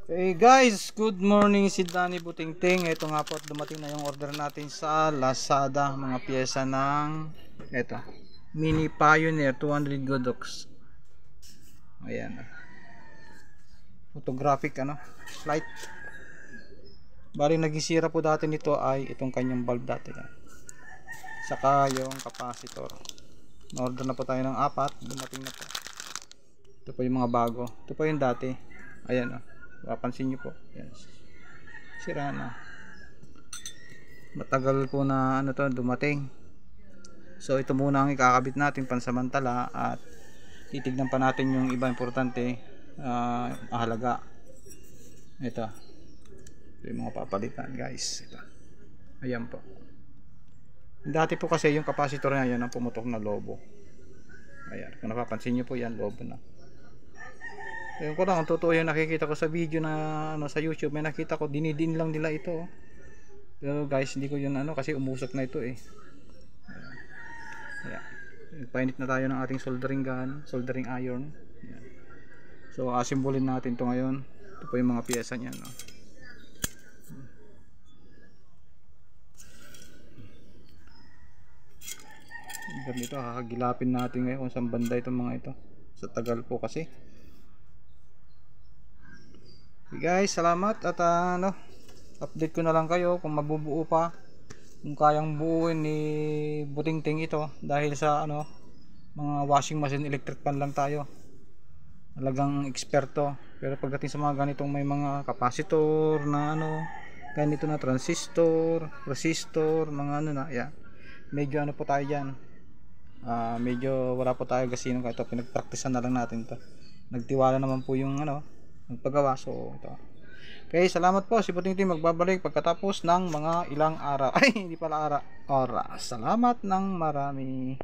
Hey guys, good morning, si Danny Butingting. Ito nga po at dumating na yung order natin sa Lazada. Mga pyesa ng ito, Mini Pioneer 200 Godox. Ayan. Photographic light. Bali nagisira po dati nito ay itong kanyang bulb dati. Saka yung capacitor. Na-order na po tayo ng 4, dumating na po. Ito po yung mga bago. Ito po yung dati. Ayan papansin nyo po. Yan. Sira na. Matagal po na dumating. So ito muna ang ikakabit natin pansamantala at titignan pa natin yung iba importante halaga. Ito yung mga papalitan guys. Ito. Ayan po. Dati po kasi yung capacitor na yan ang pumutok na lobo. Ayan. Kung napapansin nyo po yan, lobo na. Ayun ko lang, ang totoo yung nakikita ko sa video na sa YouTube, may nakita ko, dinidin lang nila ito. Pero guys, hindi ko yun kasi umusok na ito eh. Ayan. Painit na tayo ng ating soldering gun, soldering iron. Ayan. So, asimbolin natin to ngayon. Ito po yung mga piyesa niyan. Ganito, kakagilapin natin ngayon kung saan banda itong mga ito. Sa tagal po kasi. Okay guys, salamat at update ko na lang kayo kung mabubuo pa, kung kayang buuin ni Butingting ito dahil sa mga washing machine electric pan lang tayo. Talagang eksperto, pero pagdating sa mga ganitong may mga capacitor na ganito na transistor, resistor, mga yeah. Medyo po tayo diyan. Medyo wala po tayo kasi nung ito pinagpraktisan na lang natin to. Nagtiwala naman po yung nagpagawa. So ito. Okay, salamat po. Si Butingting magbabalik pagkatapos ng mga ilang araw. Ay, hindi pala oras. Salamat ng marami.